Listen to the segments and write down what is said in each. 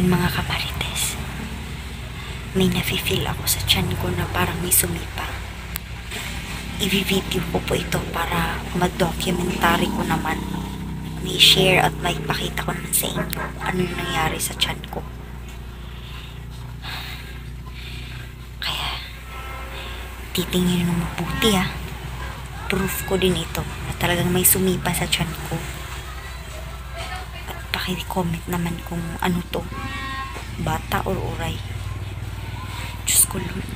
Ngayon mga kamarites, may nafe-feel ako sa tiyan ko na parang may sumipa. I-video ko po ito para mag-documentary ko naman. May share at may pakita ko naman sa inyo ano yung nangyari sa tiyan ko. Kaya, titingin nyo mabuti ha. Proof ko din ito na talagang may sumipa sa tiyan ko. At paki-comment naman kung ano to, bata or uray. Diyos ko Lord.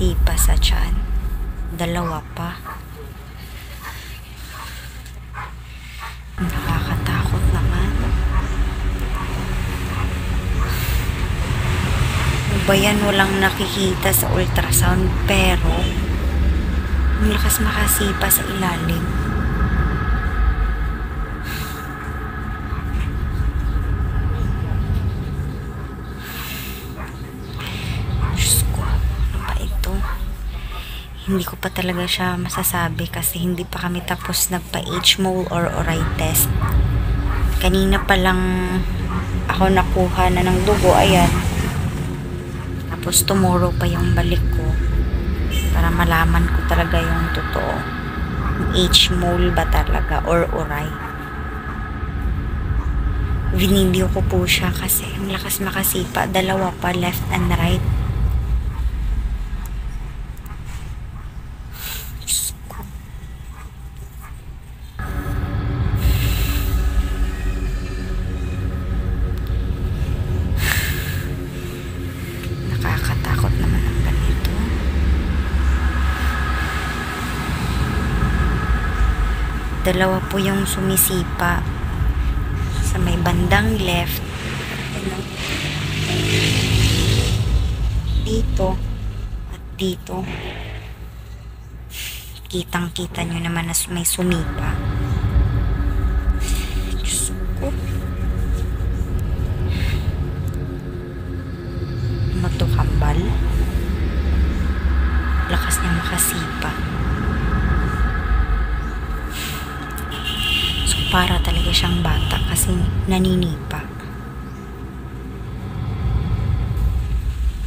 sumisipa sa tiyan. Dalawa pa. Nakakatakot naman. Ano ba yan? Walang nakikita sa ultrasound pero ang lakas makasipa sa ilalim. Hindi ko pa talaga siya masasabi kasi hindi pa kami tapos nagpa-H-mole or oray test. Kanina pa lang ako nakuha na ng dugo, ayan. Tapos tomorrow pa yung balik ko para malaman ko talaga yung totoo. H-mole ba talaga or oray. Vinidyo ko po siya kasi ang lakas makasipa. Dalawa pa, left and right. Nakakatakot naman ang ganito. Dalawa po yung sumisipa sa may bandang left. Dito at dito. Kitang-kita nyo naman na may sumipa. Diyos ko. Magtukambal. Lakas niya makasipa. So para talaga siyang bata kasi naninipa.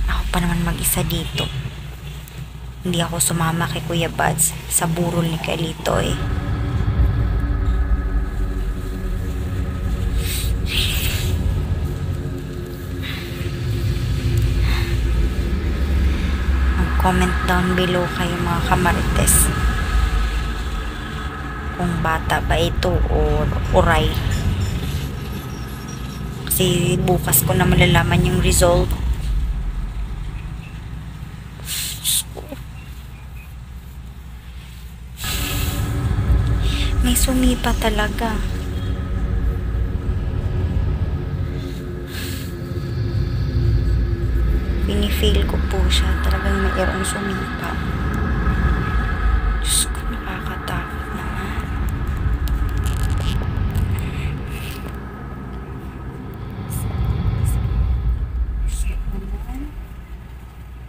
Ako pa naman mag-isa dito. Hindi ako sumama kay Kuya Buds sa burol ni Kalito eh. Comment down below kayo mga kamarites kung bata ba ito o oray, kasi bukas ko na malalaman yung result. May sumipa talaga. Pinifeel ko po siya. Talagang mayroong sumipa. Diyos ko, nakakatakot naman.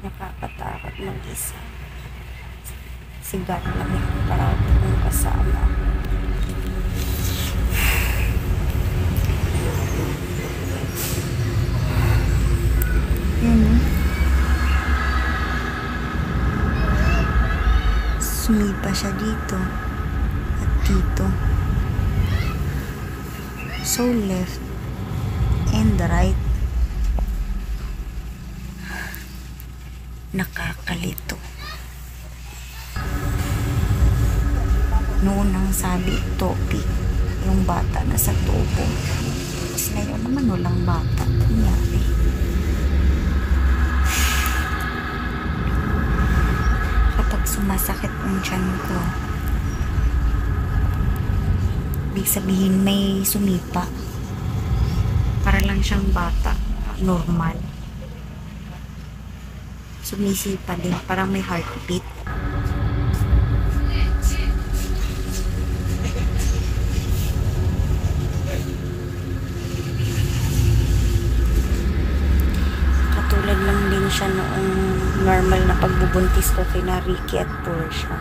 Nakakatakot mag-isa. Sigat lang yung parati kong kasama. Sumipa siya dito at dito. So left and right. Nakakalito. Noon ang sabi topic yung bata na sa tubo. Tapos ngayon naman walang bata. Nangyari. Sumasakit ang tiyan ko. Ibig sabihin may sumipa. Para lang siyang bata. Normal. Sumisipa din. Parang may heartbeat. Katulad lang din siya noong normal na pagbubuntis ko kina Ricky at Portia.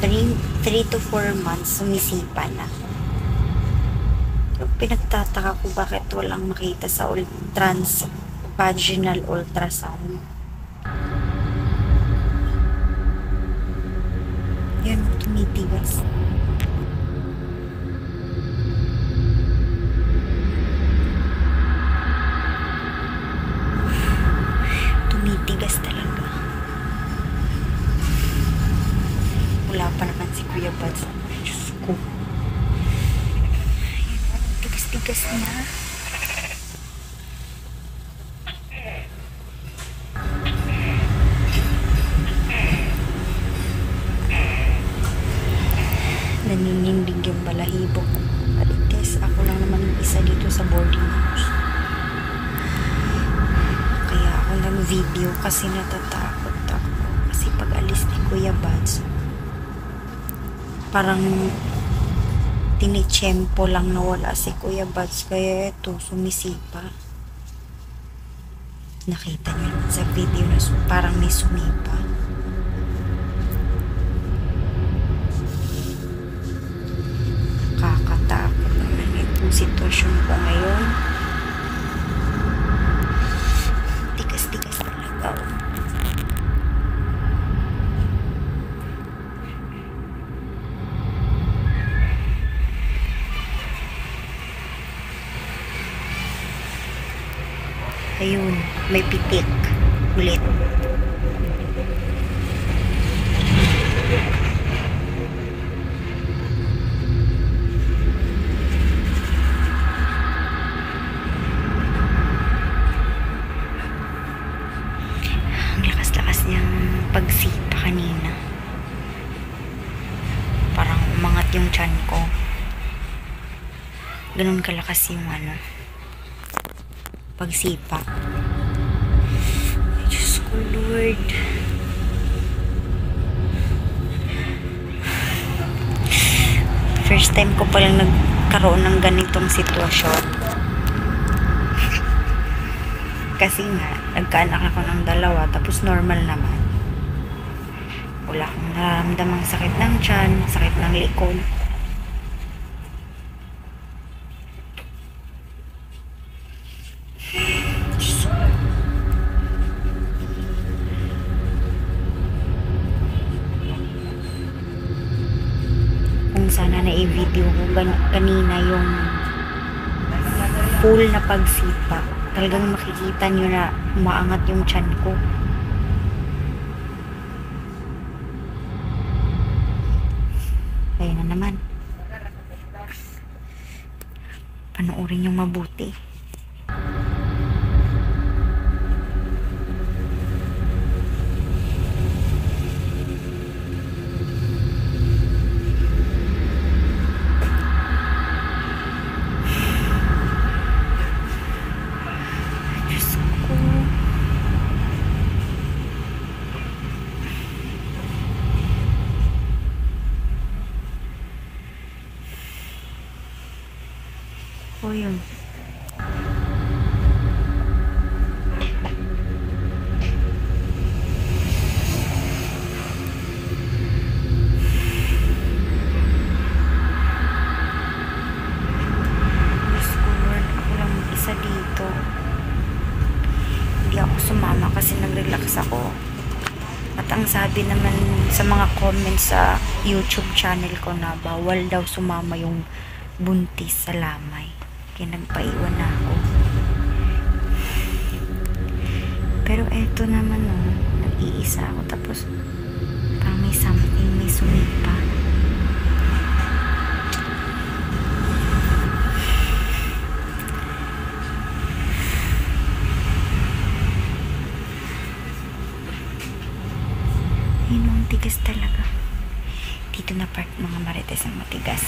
3 to 4 months sumisipa na. So, pinagtataka ko bakit walang makita sa transvaginal ultrasound. Yan, tumitigas. Tumitigas talaga. Wala pa naman si Kuya Buds. Diyos ko. Tigas-tigas na. kasi natatakot ako. Kasi pag alis ni Kuya Buds, parang tinitsyempo lang nawala si Kuya Buds. Kaya eto, sumisipa. Nakita niyo naman sa video na parang may sumipa. Nakakatakot naman itong sitwasyon ko ngayon. Tigas-tigas talaga. Ayun, may pitik ulit. Ang lakas-lakas niyang pagsipa kanina. Parang umangat yung tiyan ko. Ganun kalakas yung pagsipa. Ay, Diyos ko, Lord. First time ko palang nagkaroon ng ganitong sitwasyon. Kasi nga, nagkaanak ako ng 2, tapos normal naman. Wala akong nararamdamang sakit ng tiyan, sakit ng likod. Sana na i-video ko kanina yung full na pagsipa. Talagang makikita nyo na umaangat yung tiyan ko. Ayun na naman. Panoorin yung mabuti. O yun. Isa dito. Hindi ako sumama kasi nag-relax ako. At ang sabi naman sa mga comments sa YouTube channel ko na bawal daw sumama yung buntis sa lamay. Kaya nagpaiwan na ako. Pero eto naman nag-iisa ako tapos parang may something, may sumipa. Ayun, ang tigas talaga. Dito na part mga marites ang matigas.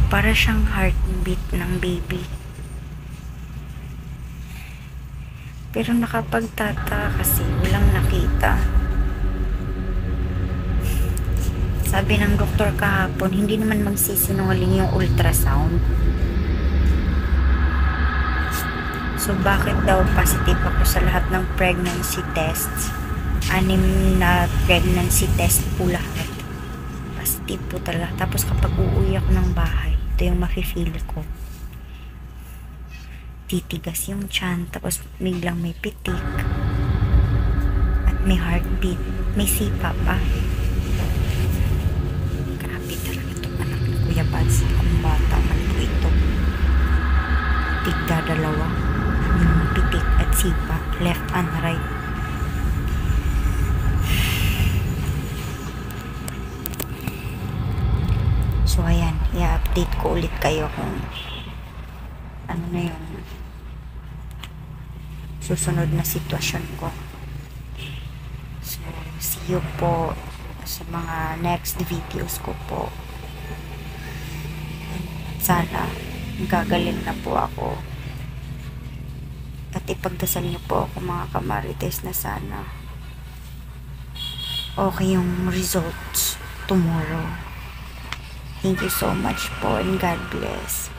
Para siyang heartbeat ng baby. Pero nakapagtata kasi walang nakita. Sabi ng doktor kahapon, hindi naman magsisinungaling yung ultrasound. So bakit daw positive ako sa lahat ng pregnancy tests? 6 na pregnancy test po lahat. Positive po talaga. Tapos kapag uuwi ako ng bahay, ito yung mafe-feel ko. Titigas yung tiyan, tapos biglang may pitik. At may heartbeat. May sipa pa. Grabe talaga itong anak ni Kuya Buds. Ang bata man ko ito. Tigda 2. Yung pitik at sipa. Left and right. So, ayan, i-update ko ulit kayo kung ano na yung susunod na sitwasyon ko. So, see you po sa mga next videos ko po. Sana gagaling na po ako. At ipagdasal niyo po ako mga kamarites na sana okay yung results tomorrow. Thank you so much po and God bless.